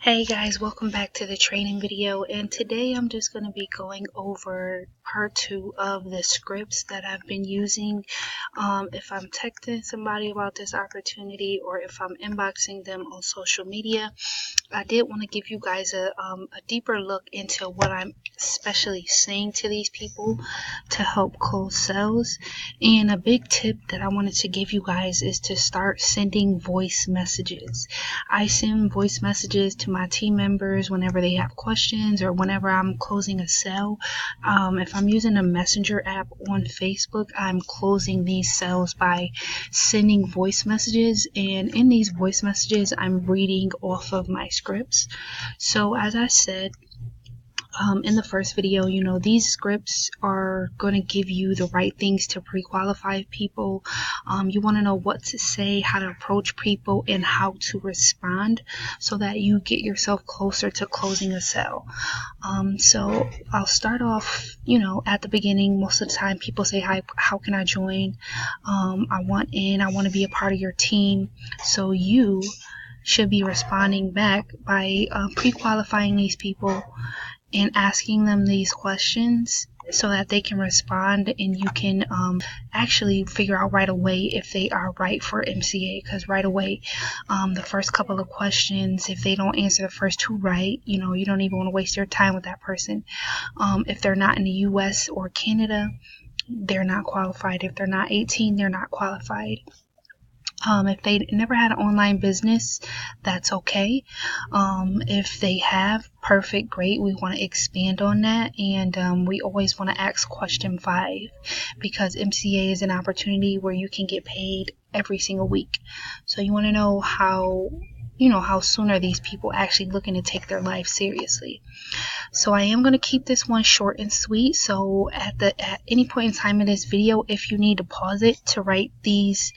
Hey guys, welcome back to the training video, and today I'm just going to be going over part 2 of the scripts that I've been using if I'm texting somebody about this opportunity or if I'm inboxing them on social media. I did want to give you guys a deeper look into what I'm especially saying to these people to help close sales. And a big tip that I wanted to give you guys is to start sending voice messages. I send voice messages to my team members whenever they have questions or whenever I'm closing a sale. If I'm using a messenger app on Facebook, I'm closing these sales by sending voice messages, and in these voice messages I'm reading off of my scripts. So as I said in the first video, these scripts are going to give you the right things to pre-qualify people. You want to know what to say, how to approach people, and how to respond so that you get yourself closer to closing a sale. So I'll start off, at the beginning. Most of the time people say, hi, how can I join? I want to be a part of your team. So you should be responding back by pre-qualifying these people and asking them these questions so that they can respond, and you can actually figure out right away if they are right for MCA, because right away the first couple of questions, if they don't answer the first two right, you don't even want to waste your time with that person. If they're not in the US or Canada, they're not qualified. If they're not 18, they're not qualified. If they never had an online business, that's okay. If they have, perfect, great. We want to expand on that, and we always want to ask question 5, because MCA is an opportunity where you can get paid every single week. So you want to know how soon are these people actually looking to take their life seriously. So I am going to keep this one short and sweet. So at any point in time in this video, if you need to pause it to write these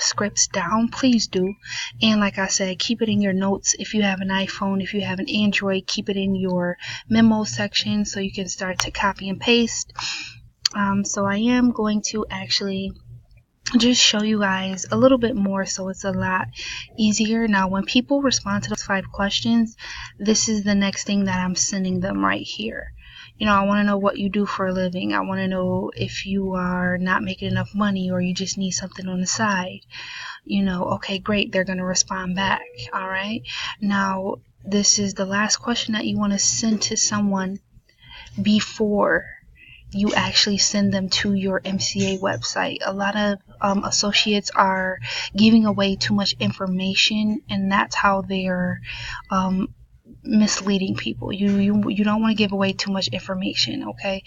scripts down, please do. And like I said, keep it in your notes. If you have an iPhone, if you have an Android, keep it in your memo section so you can start to copy and paste. So I am going to actually just show you guys a little bit more so it's a lot easier. Now when people respond to those 5 questions, this is the next thing that I'm sending them right here. I want to know what you do for a living. I want to know if you are not making enough money or you just need something on the side. Okay, great, they're going to respond back. All right, now this is the last question that you want to send to someone before you actually send them to your MCA website. A lot of associates are giving away too much information, and that's how they're misleading people. You don't want to give away too much information, okay?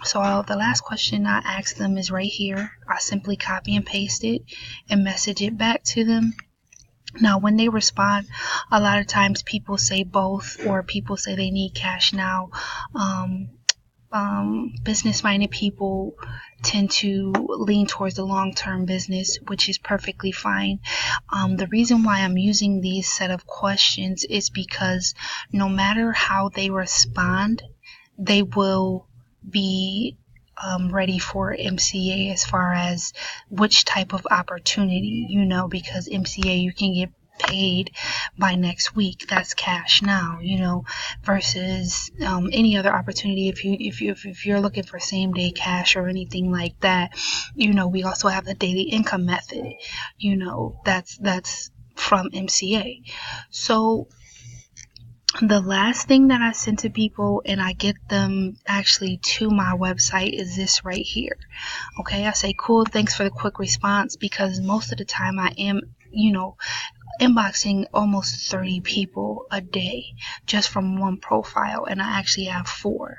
So the last question I ask them is right here. I simply copy and paste it and message it back to them. Now when they respond, a lot of times people say both, or people say they need cash now. Business-minded people tend to lean towards the long-term business, which is perfectly fine. The reason why I'm using these set of questions is because no matter how they respond, they will be ready for MCA as far as which type of opportunity, because MCA you can get paid by next week. That's cash now, versus any other opportunity. If you're looking for same day cash or anything like that, we also have the daily income method, that's from MCA. So the last thing that I send to people, and I get them actually to my website, is this right here. Okay, I say, cool, thanks for the quick response, because most of the time I am, inboxing almost 30 people a day just from one profile, and I actually have 4.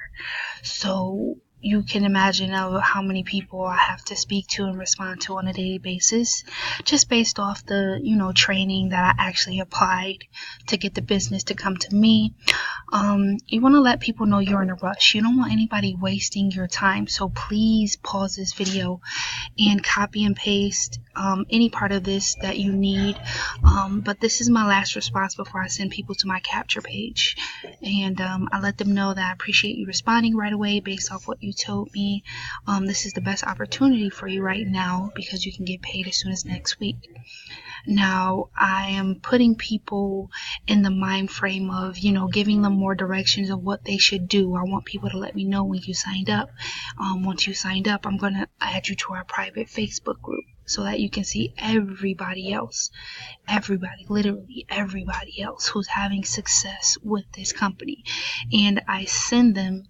So you can imagine how many people I have to speak to and respond to on a daily basis, just based off the training that I actually applied to get the business to come to me. You want to let people know you're in a rush. You don't want anybody wasting your time, so please pause this video and copy and paste any part of this that you need. But this is my last response before I send people to my capture page, and I let them know that I appreciate you responding right away based off what you told me. This is the best opportunity for you right now because you can get paid as soon as next week. Now, I am putting people in the mind frame of, giving them more directions of what they should do. I want people to let me know when you signed up. Once you signed up, I'm going to add you to our private Facebook group so that you can see everybody else, literally everybody else who's having success with this company. And I send them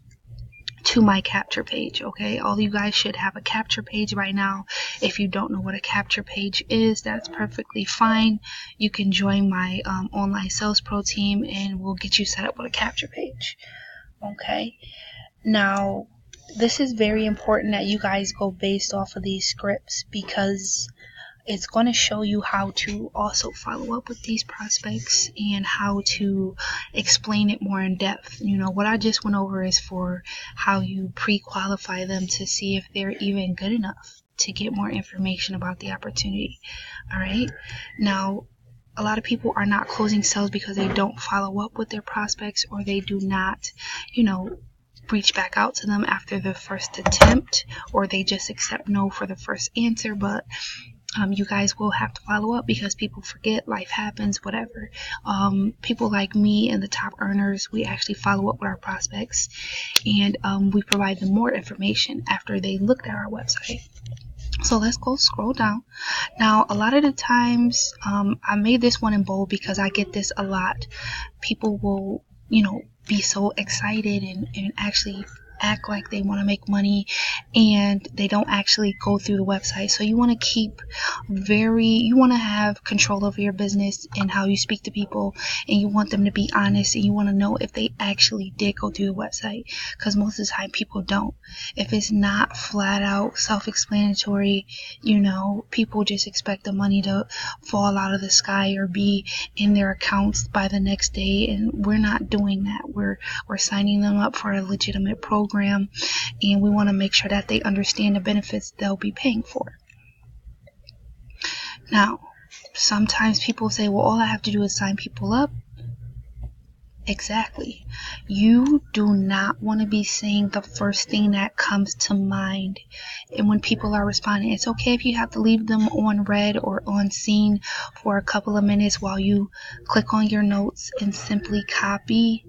to my capture page. Okay, all you guys should have a capture page by now. If you don't know what a capture page is, that's perfectly fine. You can join my online sales pro team and we'll get you set up with a capture page. Okay, now this is very important that you guys go based off of these scripts, because it's going to show you how to also follow up with these prospects and how to explain it more in depth. What I just went over is for how you pre-qualify them to see if they're even good enough to get more information about the opportunity. All right. Now, a lot of people are not closing sales because they don't follow up with their prospects, or they do not, reach back out to them after the first attempt, or they just accept no for the first answer. But you guys will have to follow up because people forget, life happens, whatever. People like me and the top earners, we actually follow up with our prospects, and we provide them more information after they looked at our website. So let's go scroll down. Now, a lot of the times, I made this one in bold because I get this a lot. People will, be so excited and actually act like they want to make money, and they don't actually go through the website. So you want to have control over your business and how you speak to people, and you want them to be honest, and you want to know if they actually did go through the website, because most of the time people don't. If it's not flat out self-explanatory, people just expect the money to fall out of the sky or be in their accounts by the next day, and we're not doing that. We're signing them up for a legitimate program, and we want to make sure that they understand the benefits they'll be paying for. Now, sometimes people say, well, all I have to do is sign people up. Exactly. You do not want to be saying the first thing that comes to mind. And when people are responding, it's okay if you have to leave them on read or on scene for a couple of minutes while you click on your notes and simply copy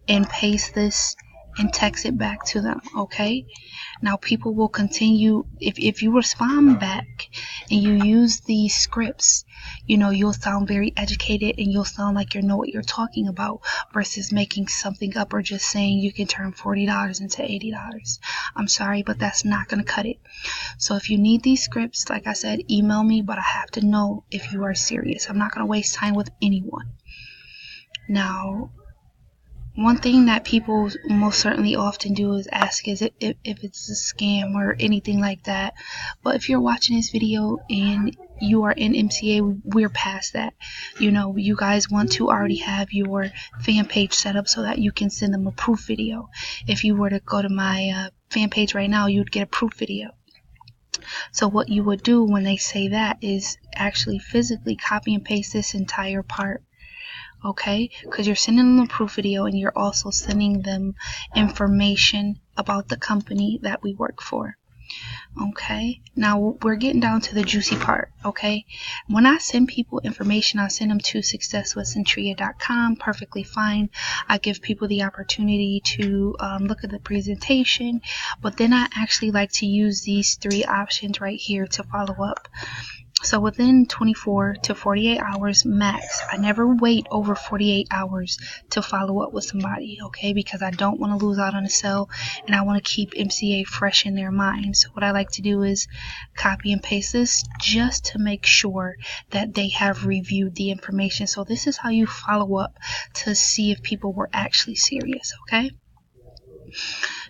and paste this and text it back to them. Okay, now people will continue. If you respond back and you use these scripts, you'll sound very educated, and you'll sound like you know what you're talking about, versus making something up or just saying you can turn $40 into $80. I'm sorry, but that's not going to cut it. So if you need these scripts, like I said, email me, but I have to know if you are serious. I'm not going to waste time with anyone. Now, one thing that people most certainly often do is ask is if it's a scam or anything like that. But if you're watching this video and you are in MCA, we're past that. You guys want to already have your fan page set up so that you can send them a proof video. If you were to go to my fan page right now, you'd get a proof video. So what you would do when they say that is actually physically copy and paste this entire part. Okay, because you're sending them a proof video, and you're also sending them information about the company that we work for. Okay, now we're getting down to the juicy part. Okay, when I send people information, I send them to successwithcentria.com. Perfectly fine. I give people the opportunity to look at the presentation, but then I actually like to use these 3 options right here to follow up. So within 24 to 48 hours max. I never wait over 48 hours to follow up with somebody, okay? Because I don't want to lose out on a sale, and I want to keep MCA fresh in their mind. So what I like to do is copy and paste this just to make sure that they have reviewed the information. So this is how you follow up to see if people were actually serious, okay?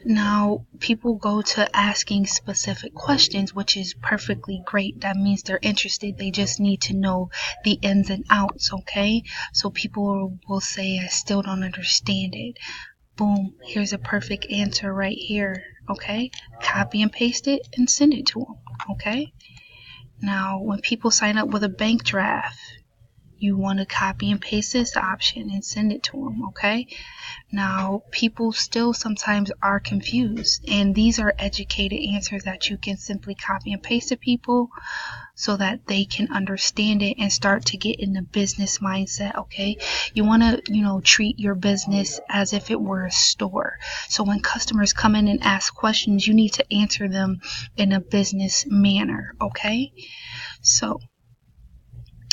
Now, people go to asking specific questions, which is perfectly great. That means they're interested. They just need to know the ins and outs, okay? So people will say, I still don't understand it. Boom, here's a perfect answer right here, okay? Copy and paste it and send it to them, okay? Now, when people sign up with a bank draft, you want to copy and paste this option and send it to them, okay? Now, people still sometimes are confused, and these are educated answers that you can simply copy and paste to people so that they can understand it and start to get in the business mindset, okay? You want to, treat your business as if it were a store. So when customers come in and ask questions, you need to answer them in a business manner, okay? So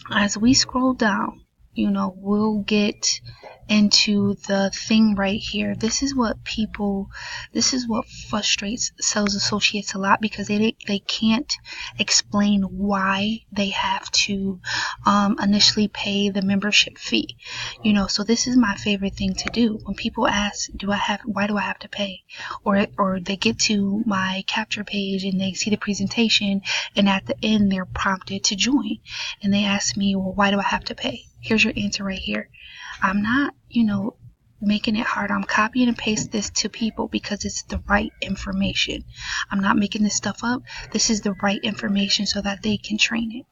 as we scroll down, we'll get into the thing right here. This is what frustrates sales associates a lot, because they can't explain why they have to initially pay the membership fee. So this is my favorite thing to do. When people ask, why do I have to pay? Or they get to my capture page and they see the presentation, and at the end they're prompted to join, and they ask me, well, why do I have to pay? Here's your answer right here. I'm not, making it hard. I'm copying and pasting this to people because it's the right information. I'm not making this stuff up. This is the right information so that they can train it.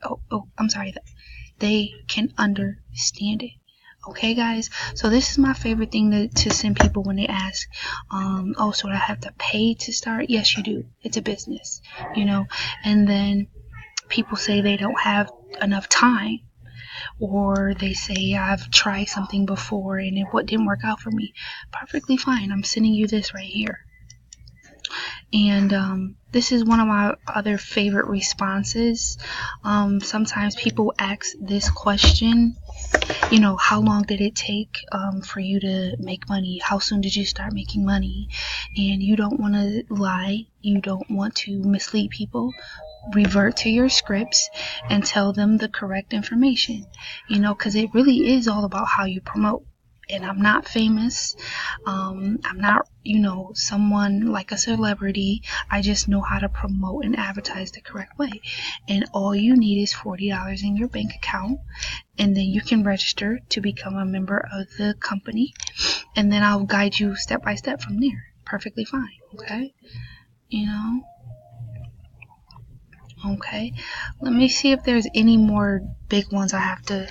They can understand it. Okay, guys? So this is my favorite thing to send people when they ask, so do I have to pay to start? Yes, you do. It's a business, and then people say they don't have enough time. Or they say, I've tried something before and it didn't work out for me. Perfectly fine. I'm sending you this right here. And this is one of my other favorite responses. Sometimes people ask this question, how long did it take for you to make money? How soon did you start making money? And you don't want to lie. You don't want to mislead people. Revert to your scripts and tell them the correct information, because it really is all about how you promote. And I'm not famous. I'm not, someone like a celebrity. I just know how to promote and advertise the correct way. And all you need is $40 in your bank account. And then you can register to become a member of the company. And then I'll guide you step by step from there. Perfectly fine. Okay? Okay, let me see if there's any more big ones I have to,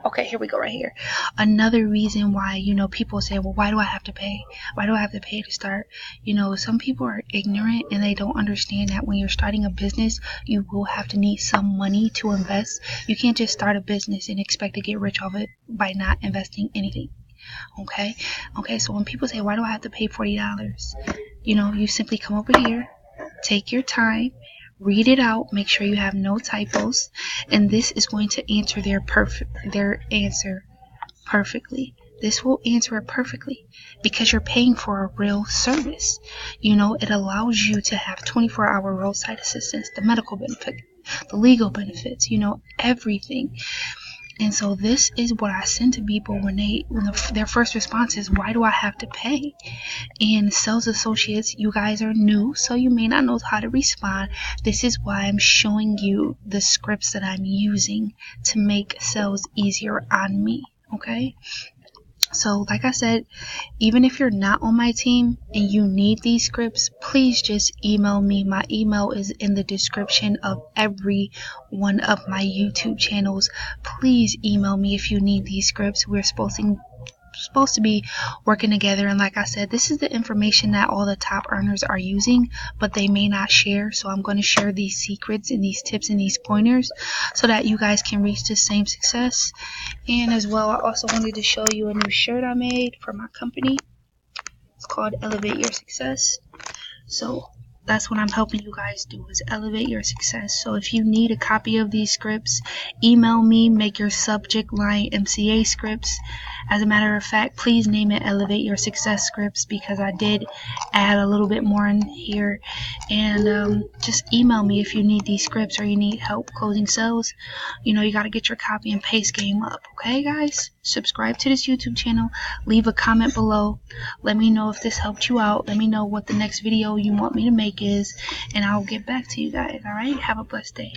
okay, here we go right here. Another reason why, people say, well, why do I have to pay? Why do I have to pay to start? Some people are ignorant and they don't understand that when you're starting a business, you will have to need some money to invest. You can't just start a business and expect to get rich off it by not investing anything. Okay, so when people say, why do I have to pay $40? You simply come over here, take your time, read it out, make sure you have no typos, and this is going to answer their answer perfectly. This will answer it perfectly because you're paying for a real service. It allows you to have 24-hour roadside assistance, the medical benefit, the legal benefits, everything. And so this is what I send to people when their first response is, why do I have to pay? And sales associates, you guys are new, so you may not know how to respond. This is why I'm showing you the scripts that I'm using to make sales easier on me, okay? So like I said, even if you're not on my team and you need these scripts, please just email me. My email is in the description of every one of my YouTube channels. Please email me if you need these scripts. We're supposed to be working together, and like I said, this is the information that all the top earners are using, but they may not share. So I'm going to share these secrets and these tips and these pointers so that you guys can reach the same success. And as well, I also wanted to show you a new shirt I made for my company. It's called Elevate Your Success. So that's what I'm helping you guys do, is elevate your success. So if you need a copy of these scripts, email me, make your subject line MCA scripts. As a matter of fact, please name it Elevate Your Success scripts, because I did add a little bit more in here. And just email me if you need these scripts or you need help closing sales. You got to get your copy and paste game up. Okay, guys? Subscribe to this YouTube channel. Leave a comment below. Let me know if this helped you out. Let me know what the next video you want me to make is, and I'll get back to you guys. Alright? Have a blessed day.